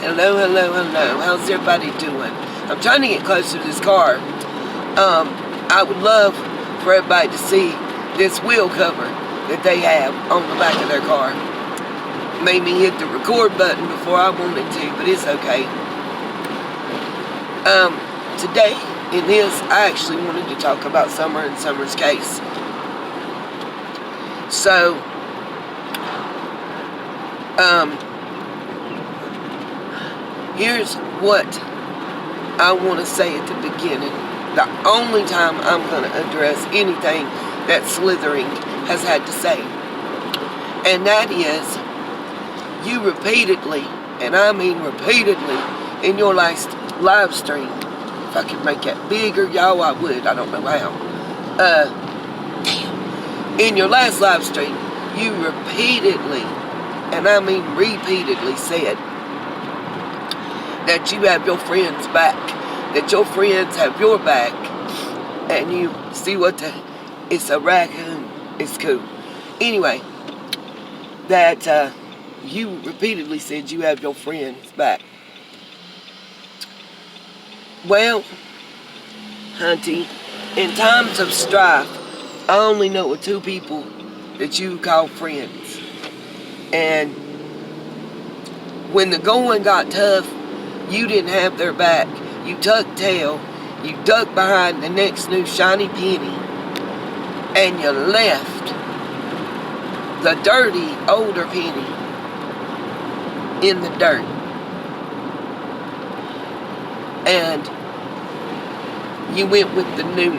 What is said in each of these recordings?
Hello, hello, hello. How's everybody doing? I'm trying to get closer to this car. I would love for everybody to see this wheel cover that they have on the back of their car. Made me hit the record button before I wanted to, but it's okay. Today, in this, I actually wanted to talk about Summer and Summer's case. So, here's what I want to say at the beginning. The only time I'm going to address anything that Slithering has had to say. And that is, you repeatedly, and I mean repeatedly, in your last live stream, if I could make that bigger, y'all, I would. I don't know how. In your last live stream, you repeatedly, and I mean repeatedly, said that you have your friends back, that your friends have your back, and you see what it's a raccoon, it's cool. Anyway, that you repeatedly said you have your friends back. Well, hunty, in times of strife, I only know of two people that you call friends. And when the going got tough, you didn't have their back. You tucked tail, you ducked behind the next new shiny penny, and you left the dirty older penny in the dirt. And you went with the new.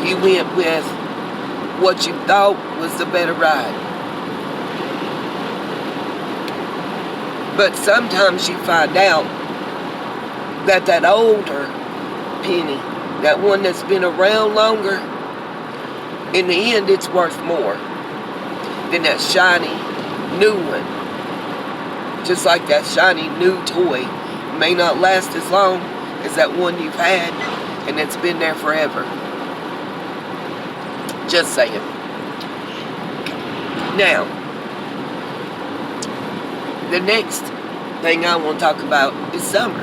You went with what you thought was the better ride. But sometimes you find out that that older penny, that one that's been around longer, in the end it's worth more than that shiny new one. Just like that shiny new toy may not last as long as that one you've had and it's been there forever. Just saying. Now, the next thing I want to talk about is Summer.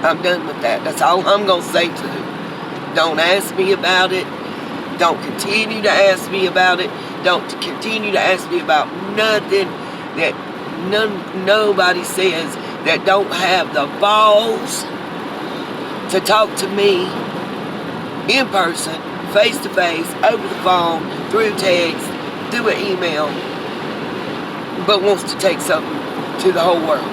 I'm done with that. That's all I'm going to say to you. Don't ask me about it. Don't continue to ask me about it. Don't continue to ask me about nothing that nobody says that don't have the balls to talk to me in person, face to face, over the phone, through text, through an email, but wants to take something to the whole world.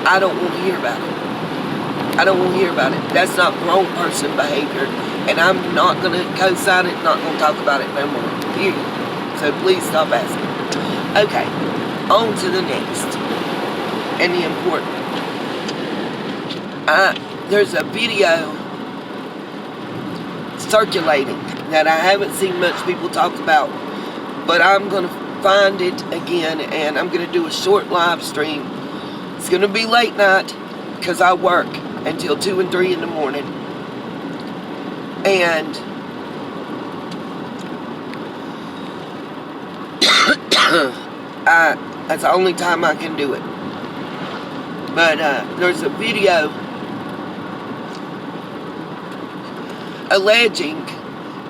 I don't want to hear about it. I don't want to hear about it. That's not grown person behavior, and I'm not going to co-sign it, not going to talk about it no more. Period. So please stop asking. Okay, on to the next. And the important. There's a video circulating that I haven't seen much people talk about, but I'm going to find it again, and I'm going to do a short live stream. It's going to be late night because I work until 2 and 3 in the morning, and that's the only time I can do it. But there's a video alleging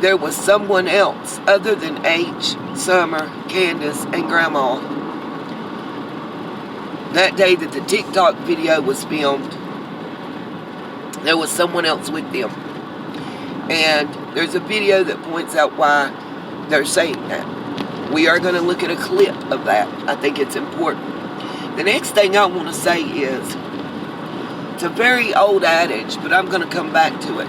there was someone else other than H, Summer, Candace, and Grandma that day that the TikTok video was filmed. There was someone else with them. And there's a video that points out why they're saying that. We are going to look at a clip of that. I think it's important. The next thing I want to say is, it's a very old adage, but I'm going to come back to it.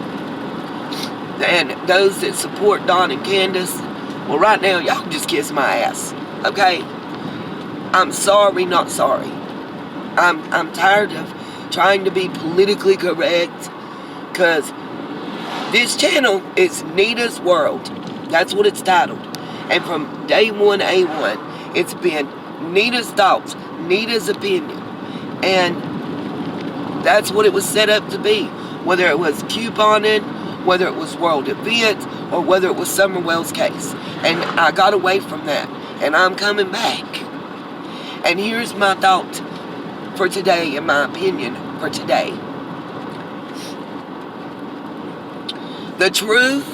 And those that support Don and Candace, well, right now, y'all just kiss my ass, okay? I'm sorry, not sorry. I'm tired of trying to be politically correct, because this channel is Nita's World. That's what it's titled. And from day one, A1, it's been Nita's thoughts, Nita's opinion. And that's what it was set up to be. Whether it was couponing, whether it was world events, or whether it was Summer Wells' case. And I got away from that. And I'm coming back. And here's my thought for today, in my opinion, for today. The truth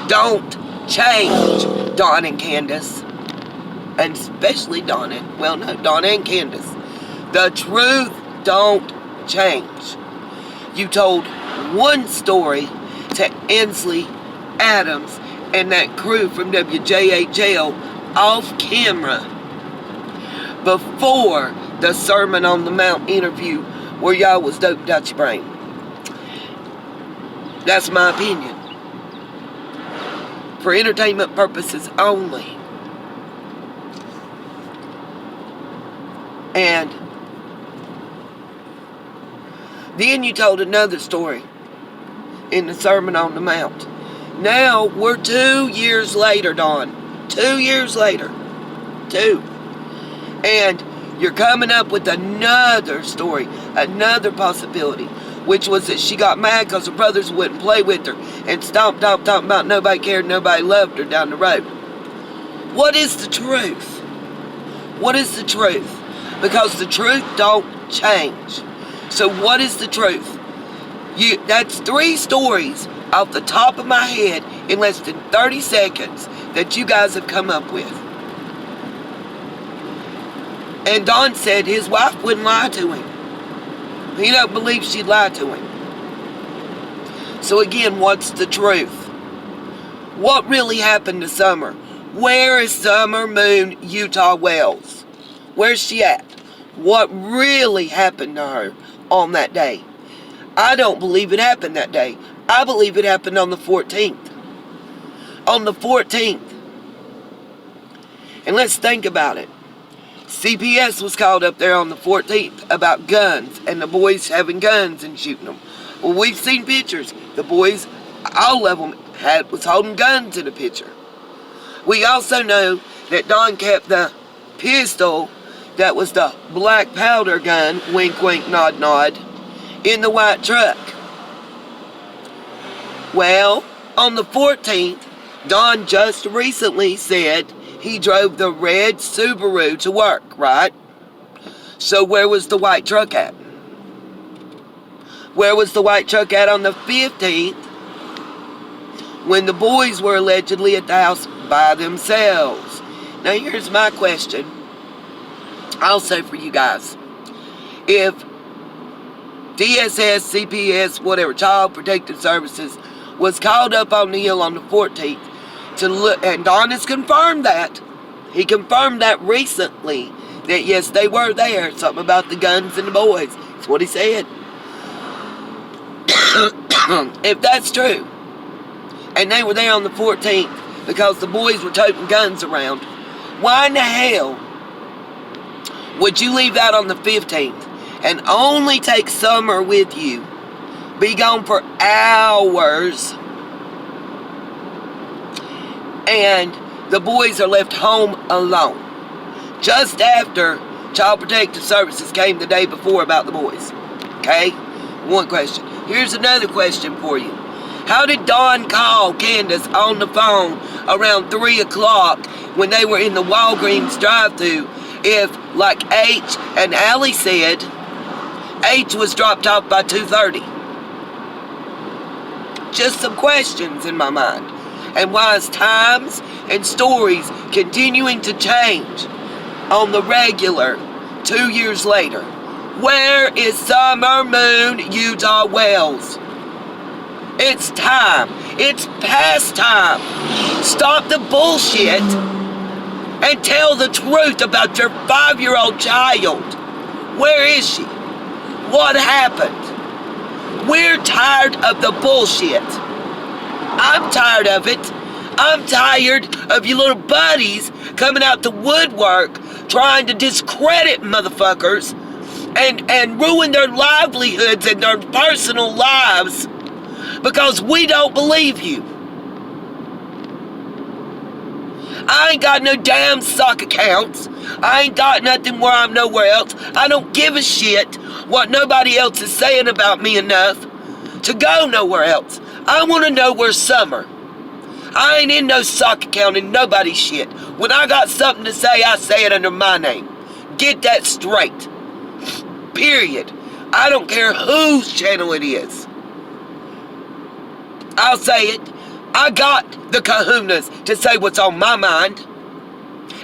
don't change, Dawn and Candace. And especially Donna. Well, no, Donna and Candace. The truth don't change. You told one story to Ainsley Adams and that crew from WJHL off camera before the Sermon on the Mount interview where y'all was doped out your brain. That's my opinion. For entertainment purposes only. And then you told another story in the Sermon on the Mount. Now we're 2 years later, Dawn. 2 years later. 2. And you're coming up with another story, another possibility, which was that she got mad because her brothers wouldn't play with her and stomped off talking about nobody cared, nobody loved her down the road. What is the truth? What is the truth? Because the truth don't change. So what is the truth? That's 3 stories off the top of my head in less than 30 seconds that you guys have come up with. And Don said his wife wouldn't lie to him. He don't believe she'd lie to him. So again, what's the truth? What really happened to Summer? Where is Summer Moon Utah Wells? Where's she at? What really happened to her on that day? I don't believe it happened that day. I believe it happened on the 14th. On the 14th. And let's think about it. CPS was called up there on the 14th about guns and the boys having guns and shooting them. Well, we've seen pictures. The boys, all of them, was holding guns in the picture. We also know that Don kept the pistol that was the black powder gun, wink, wink, nod, nod, in the white truck. Well, on the 14th, Don just recently said he drove the red Subaru to work, right? So where was the white truck at? Where was the white truck at on the 15th when the boys were allegedly at the house by themselves? Now here's my question. Also for you guys. If DSS, CPS, whatever, Child Protective Services was called up on the hill on the 14th to look, and Don has confirmed that. He confirmed that recently, that yes, they were there. Something about the guns and the boys. That's what he said. If that's true, and they were there on the 14th because the boys were toting guns around, why in the hell would you leave that on the 15th and only take Summer with you, be gone for hours, and the boys are left home alone just after Child Protective Services came the day before about the boys? Okay? One question. Here's another question for you. How did Dawn call Candace on the phone around 3 o'clock when they were in the Walgreens drive-thru if, like H and Allie said, H was dropped off by 2:30? Just some questions in my mind. And why is times and stories continuing to change on the regular 2 years later? Where is Summer Moon Utah Wells? It's time. It's past time. Stop the bullshit and tell the truth about your 5-year-old child. Where is she? What happened? We're tired of the bullshit. I'm tired of it. I'm tired of you little buddies coming out the woodwork trying to discredit motherfuckers and ruin their livelihoods and their personal lives because we don't believe you. I ain't got no damn sock accounts. I ain't got nothing where I'm nowhere else. I don't give a shit what nobody else is saying about me enough to go nowhere else. I want to know where's Summer. I ain't in no sock account in nobody's shit. When I got something to say, I say it under my name. Get that straight. Period. I don't care whose channel it is. I'll say it. I got the kahunas to say what's on my mind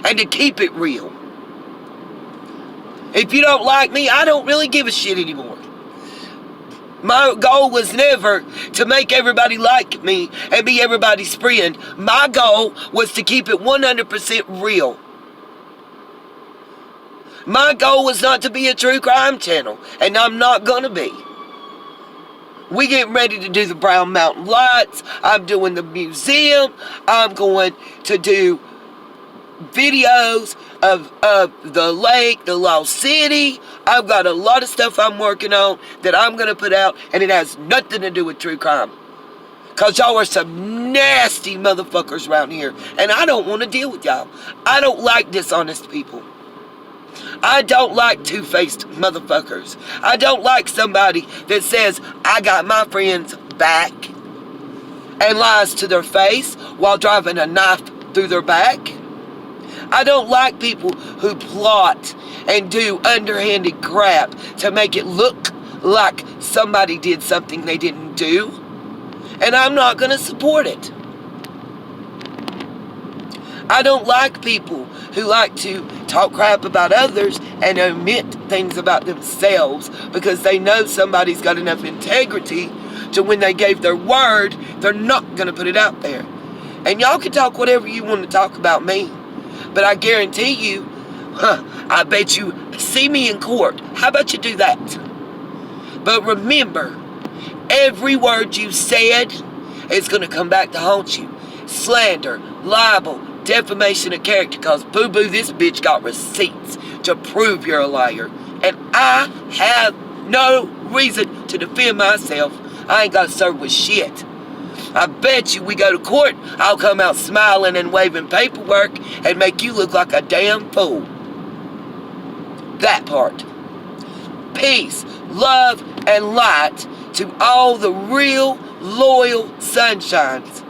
and to keep it real. If you don't like me, I don't really give a shit anymore. My goal was never to make everybody like me and be everybody's friend. My goal was to keep it 100% real. My goal was not to be a true crime channel, and I'm not gonna be. We getting ready to do the Brown Mountain Lights. I'm doing the museum. I'm going to do videos of the lake, the Lost City. I've got a lot of stuff I'm working on that I'm going to put out, and it has nothing to do with true crime. Because y'all are some nasty motherfuckers around here, and I don't want to deal with y'all. I don't like dishonest people. I don't like two-faced motherfuckers. I don't like somebody that says, I got my friend's back, and lies to their face while driving a knife through their back. I don't like people who plot and do underhanded crap to make it look like somebody did something they didn't do. And I'm not going to support it. I don't like people who like to talk crap about others and omit things about themselves because they know somebody's got enough integrity to when they gave their word, they're not going to put it out there. And y'all can talk whatever you want to talk about me. But I guarantee you, I bet you see me in court. How about you do that? But remember, every word you said is going to come back to haunt you. Slander, libel, defamation of character, because boo-boo, this bitch got receipts to prove you're a liar. And I have no reason to defend myself. I ain't got to serve with shit. I bet you we go to court, I'll come out smiling and waving paperwork and make you look like a damn fool. That part. Peace, love, and light to all the real, loyal sunshines.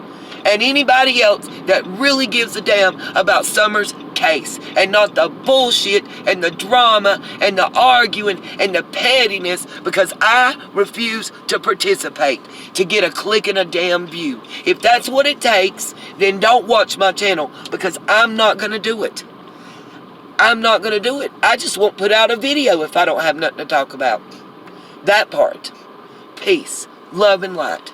And anybody else that really gives a damn about Summer's case. And not the bullshit and the drama and the arguing and the pettiness, because I refuse to participate to get a click and a damn view. If that's what it takes, then don't watch my channel, because I'm not going to do it. I'm not going to do it. I just won't put out a video if I don't have nothing to talk about. That part. Peace, love, and light.